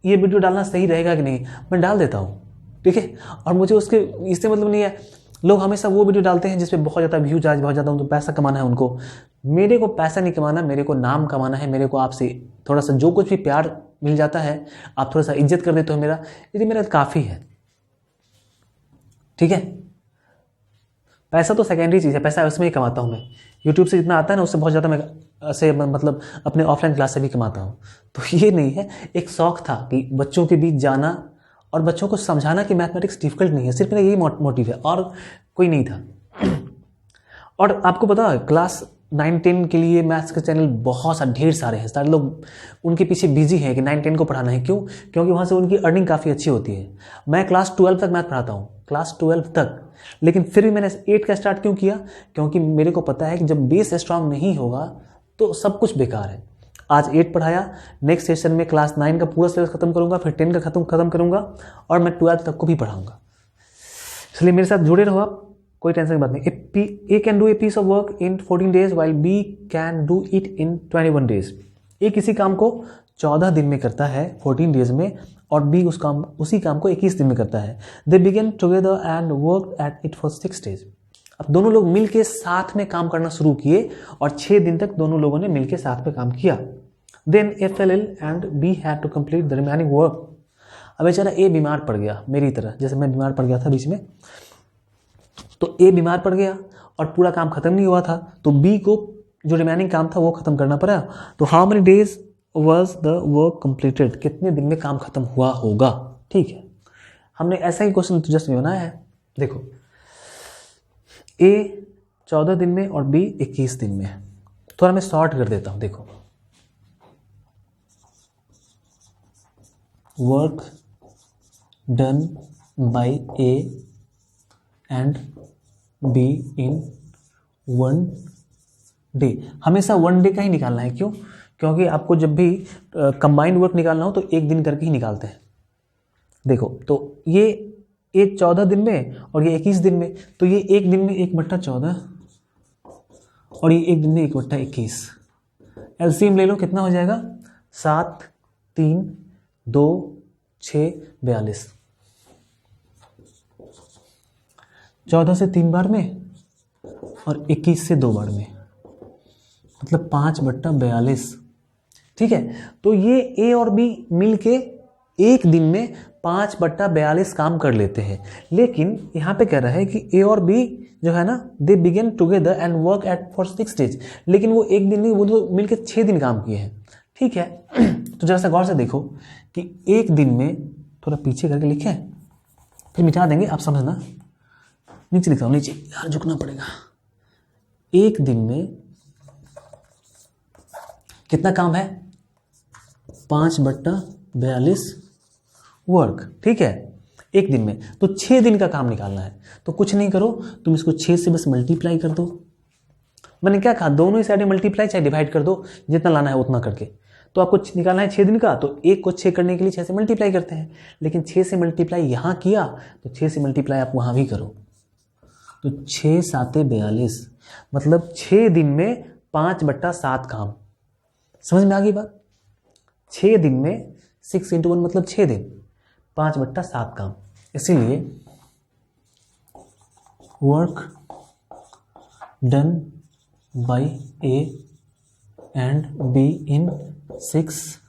ये वीडियो डालना सही रहेगा कि नहीं, मैं डाल देता हूँ, ठीक है। और मुझे उसके इससे मतलब नहीं है, लोग हमेशा वो वीडियो डालते हैं जिसपे बहुत ज़्यादा व्यूज आज बहुत ज़्यादा उनको पैसा कमाना है उनको। मेरे को पैसा नहीं कमाना, मेरे को नाम कमाना है, मेरे को आपसे थोड़ा सा जो कुछ भी प्यार मिल जाता है, आप थोड़ा सा इज्जत कर देते हो मेरा, यदि मेरा काफ़ी है, ठीक है। पैसा तो सेकेंडरी चीज़ है, पैसा उसमें ही कमाता हूँ मैं, यूट्यूब से जितना आता है ना उससे बहुत ज़्यादा मैं ऐसे मतलब अपने ऑफलाइन क्लास से भी कमाता हूँ। तो ये नहीं है, एक शौक था कि बच्चों के बीच जाना और बच्चों को समझाना कि मैथमेटिक्स डिफिकल्ट नहीं है, सिर्फ मेरा यही मोटिव है और कोई नहीं था। और आपको पता है क्लास 9-10 के लिए मैथ्स के चैनल बहुत सारे ढेर सारे हैं, सारे लोग उनके पीछे बिजी हैं कि 9-10 को पढ़ाना है। क्यों? क्योंकि वहाँ से उनकी अर्निंग काफ़ी अच्छी होती है। मैं क्लास 12 तक मैथ पढ़ाता हूँ, क्लास 12 तक, लेकिन फिर भी मैंने 8 का स्टार्ट क्यों किया? क्योंकि मेरे को पता है कि जब बेस स्ट्रांग नहीं होगा तो सब कुछ बेकार है। आज 8 पढ़ाया, नेक्स्ट सेशन में क्लास 9 का पूरा सिलेबस खत्म करूंगा, फिर 10 का खत्म करूंगा और मैं 12 तक को भी पढ़ाऊंगा। इसलिए मेरे साथ जुड़े रहो आप, कोई टेंशन की बात नहीं। A can do a piece of work in 14 days while B can do it in 21 days। ए किसी काम को 14 दिन में करता है, 14 डेज में, और बी उसी काम को 21 दिन में करता है। They begin together and work at it for 6 days। अब दोनों लोग मिलके साथ में काम करना शुरू किए और 6 दिन तक दोनों लोगों ने मिलके साथ में काम किया। Then FLL and B had to complete the remaining work. अब बेचारा ए बीमार पड़ गया, मेरी तरह, जैसे मैं बीमार पड़ गया था बीच में, तो ए बीमार पड़ गया और पूरा काम खत्म नहीं हुआ था, तो बी को जो रिमेनिंग काम था वो खत्म करना पड़ा। तो how many days was the work completed, कितने दिन में काम खत्म हुआ होगा। ठीक है, हमने ऐसा ही क्वेश्चन जस्ट बनाया है। देखो ए 14 दिन में और बी 21 दिन में। थोड़ा मैं शॉर्ट कर देता हूं। देखो work done by A and B in 1 day. हमेशा 1 डे का ही निकालना है। क्यों? क्योंकि आपको जब भी कंबाइंड वर्क निकालना हो तो 1 दिन करके ही निकालते हैं। देखो तो ये 14 दिन में और ये 21 दिन में, तो ये 1 दिन में 1/14 और ये 1 दिन में 1/21। एलसीएम ले लो, कितना हो जाएगा? 7, 3, 2, 6, 42। 14 से 3 बार में और 21 से 2 बार में, मतलब 5/42। ठीक है, तो ये ए और बी मिलके 1 दिन में 5/42 काम कर लेते हैं। लेकिन यहाँ पे कह रहा है कि ए और बी जो है ना, they begin together and work at for 6 days। लेकिन वो 1 दिन नहीं, वो तो मिलके 6 दिन काम किए हैं। ठीक है, तो जरा सा गौर से देखो कि 1 दिन में, थोड़ा पीछे करके लिखे फिर मिटा देंगे, आप समझना। नीचे लिखा हूँ, नीचे यार झुकना पड़ेगा। 1 दिन में कितना काम है? 5/42 वर्क। ठीक है, 1 दिन में, तो 6 दिन का काम निकालना है। तो कुछ नहीं करो, तुम इसको 6 से बस मल्टीप्लाई कर दो। मैंने क्या कहा, दोनों ही साइड मल्टीप्लाई चाहे डिवाइड कर दो, जितना लाना है उतना करके। तो आपको निकालना है 6 दिन का, तो 1 को 6 करने के लिए 6 से मल्टीप्लाई करते हैं। लेकिन 6 से मल्टीप्लाई यहाँ किया तो 6 से मल्टीप्लाई आप वहाँ भी करो, तो 6 7 42, मतलब 6 दिन में 5/7 काम। समझ में आ गई बात? 6 दिन में 6 × 1 मतलब 6 दिन, 5/7 काम। इसीलिए work done by A and B in 6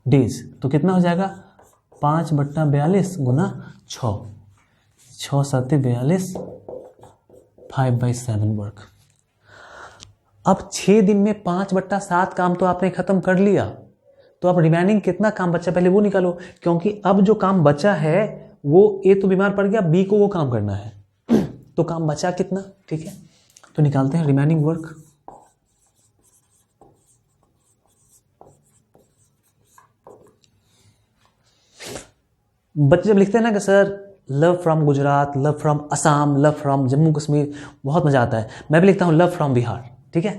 days। तो कितना हो जाएगा? 5/42 गुना 6, 6 7 42, 5/7 वर्क। अब 6 दिन में 5/7 काम तो आपने खत्म कर लिया, तो अब रिमेनिंग कितना काम बचा पहले वो निकालो। क्योंकि अब जो काम बचा है वो ए तो बीमार पड़ गया, बी को वो काम करना है, तो काम बचा कितना। ठीक है, तो निकालते हैं रिमेनिंग वर्क। बच्चे जब लिखते हैं ना कि sir love from Gujarat, love from Assam, love from Jammu Kashmir, बहुत मजा आता है। मैं भी लिखता हूँ लव फ्रॉम बिहार। ठीक है,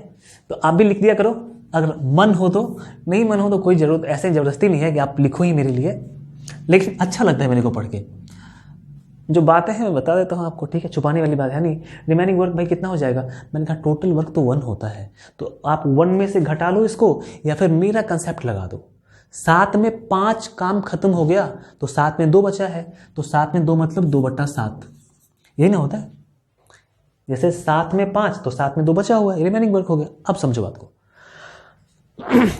तो आप भी लिख दिया करो, अगर मन हो तो। नहीं मन हो तो कोई जरूरत, ऐसे जबरदस्ती नहीं है कि आप लिखो ही मेरे लिए, लेकिन अच्छा लगता है मेरे को पढ़ के। जो बातें हैं मैं बता देता हूँ आपको। ठीक है, छुपाने वाली बात है नहीं। रिमेनिंग वर्क भाई कितना हो जाएगा? मैंने कहा टोटल वर्क तो 1 होता है, तो आप 1 में से घटा लो इसको, या फिर मेरा कंसेप्ट लगा दो। 7 में 5 काम खत्म हो गया, तो 7 में 2 बचा है, तो 7 में 2 मतलब 2/7, यही ना होता है। जैसे 7 में 5 तो 7 में 2 बचा हुआ है, रिमेनिंग वर्क हो गया। अब समझो बात को।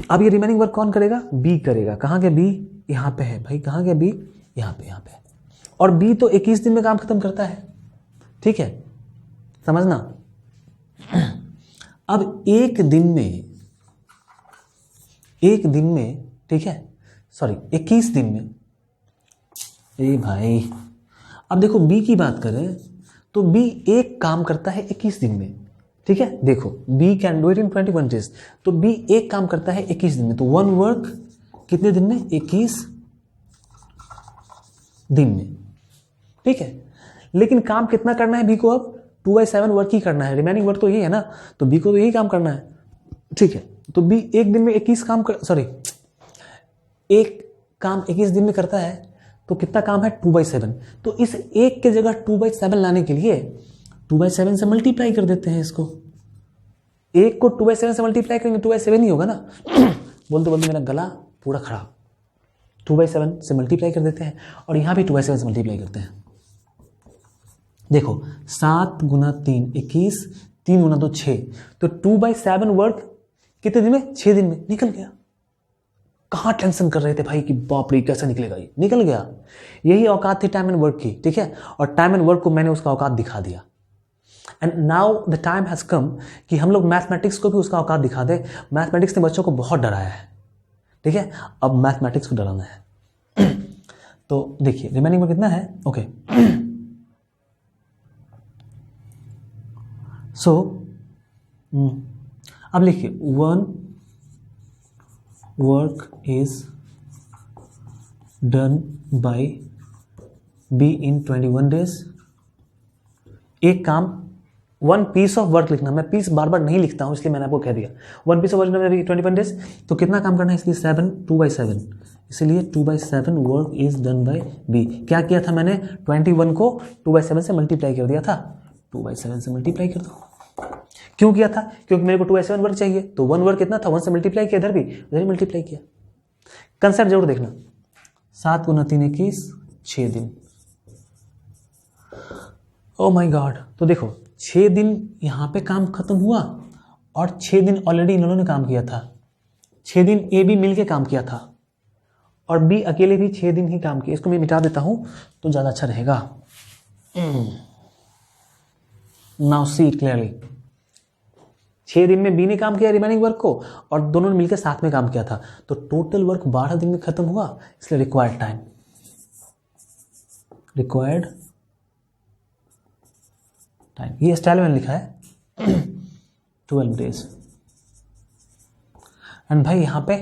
अब ये रिमेनिंग वर्क कौन करेगा? बी करेगा। कहाँ गया बी? यहाँ पे है भाई। कहाँ गया बी? यहाँ पे, यहाँ पे। और बी तो 21 दिन में काम खत्म करता है। ठीक है, समझना। अब 1 दिन में, ठीक है, सॉरी 21 दिन में, ए भाई अब देखो बी की बात करें तो बी एक काम करता है 21 दिन में। ठीक है, देखो B can do it in 21 days, तो बी एक काम करता है 21 दिन में, तो 1 वर्क कितने दिन में? 21 दिन में। ठीक है, लेकिन काम कितना करना है बी को? अब 2/7 वर्क ही करना है। रिमेनिंग वर्क तो ये है ना, तो बी को तो यही काम करना है। ठीक है, तो बी 1 दिन में 21 काम एक काम 21 दिन में करता है, तो कितना काम है? 2/7। तो इस 1 के जगह 2/7 लाने के लिए 2/7 से मल्टीप्लाई कर देते हैं इसको। 1 को 2/7 से मल्टीप्लाई करेंगे 2/7 ही होगा ना। बोलते बोलते मेरा गला पूरा खराब। 2/7 से मल्टीप्लाई कर देते हैं और यहाँ भी 2/7 से मल्टीप्लाई करते हैं। देखो 7 गुना 3 21, 3 गुना 2 6, तो 2/7 वर्ग कितने दिन में? 6 दिन में निकल गया। कहाँ टेंशन कर रहे थे भाई कि बाप रे कैसे निकलेगा, ये निकल गया। यही औकात थी टाइम एंड वर्क की, ठीक है। और टाइम एंड वर्क को मैंने उसका औकात दिखा दिया। And now the time has come कि हम लोग मैथमेटिक्स को भी उसका औकात दिखा दें। मैथमेटिक्स ने बच्चों को बहुत डराया है, ठीक है, अब मैथमेटिक्स को डराना है। तो देखिए रिमेनिंग में कितना है, ओके। सो अब लिखिए 1 work is done by be in 21 days। एक काम, 1 piece ऑफ वर्क लिखना, मैं पीस बार बार नहीं लिखता हूं इसलिए मैंने आपको कह दिया 1 piece ऑफ वर्क 21 days। तो कितना काम करना है, इसलिए 2/7, इसलिए 2/7 work is done by B. क्या किया था मैंने, 21 को 2/7 से मल्टीप्लाई कर दिया था, 2/7 से मल्टीप्लाई कर दो। क्यों किया था, क्योंकि मेरे को 2/7 वर्क चाहिए, तो 1 वर्क कितना था, 1 से मल्टीप्लाई किया, इधर भी इधर ही मल्टीप्लाई किया। कंसेप्ट जरूर देखना, 7 गुना 3 21, 6 दिन। ओ माय गॉड, तो देखो 6 दिन यहां पे काम खत्म हुआ और 6 दिन ऑलरेडी इन्होंने ने काम किया था। 6 दिन ए बी मिलके काम किया था और बी अकेले भी 6 दिन ही काम किया। इसको मैं मिटा देता हूं तो ज्यादा अच्छा रहेगा। नाउ सी इट क्लियरली, 6 दिन में बी ने काम किया रिमेनिंग वर्क को और दोनों ने मिलकर साथ में काम किया था, तो टोटल वर्क 12 दिन में खत्म हुआ, इसलिए रिक्वायर्ड टाइम, रिक्वायर्ड टाइम, ये स्टाइल में लिखा है 12 days। एंड भाई यहां पे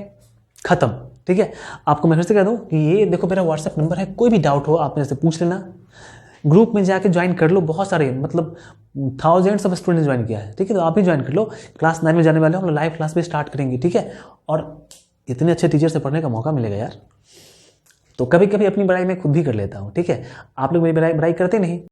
खत्म, ठीक है। आपको मैं फिर से कह दूं कि ये देखो मेरा व्हाट्सएप नंबर है, कोई भी डाउट हो आप मेरे से पूछ लेना। ग्रुप में जाके ज्वाइन कर लो, बहुत सारे मतलब थाउजेंड्स ऑफ स्टूडेंट्स ज्वाइन किया है, ठीक है। तो आप भी ज्वाइन कर लो, क्लास 9 में जाने वाले हम लोग लाइव क्लास भी स्टार्ट करेंगे, ठीक है। और इतने अच्छे टीचर से पढ़ने का मौका मिलेगा यार। तो कभी कभी अपनी बड़ाई मैं खुद भी कर लेता हूँ, ठीक है। आप लोग मेरी बड़ाई करते नहीं।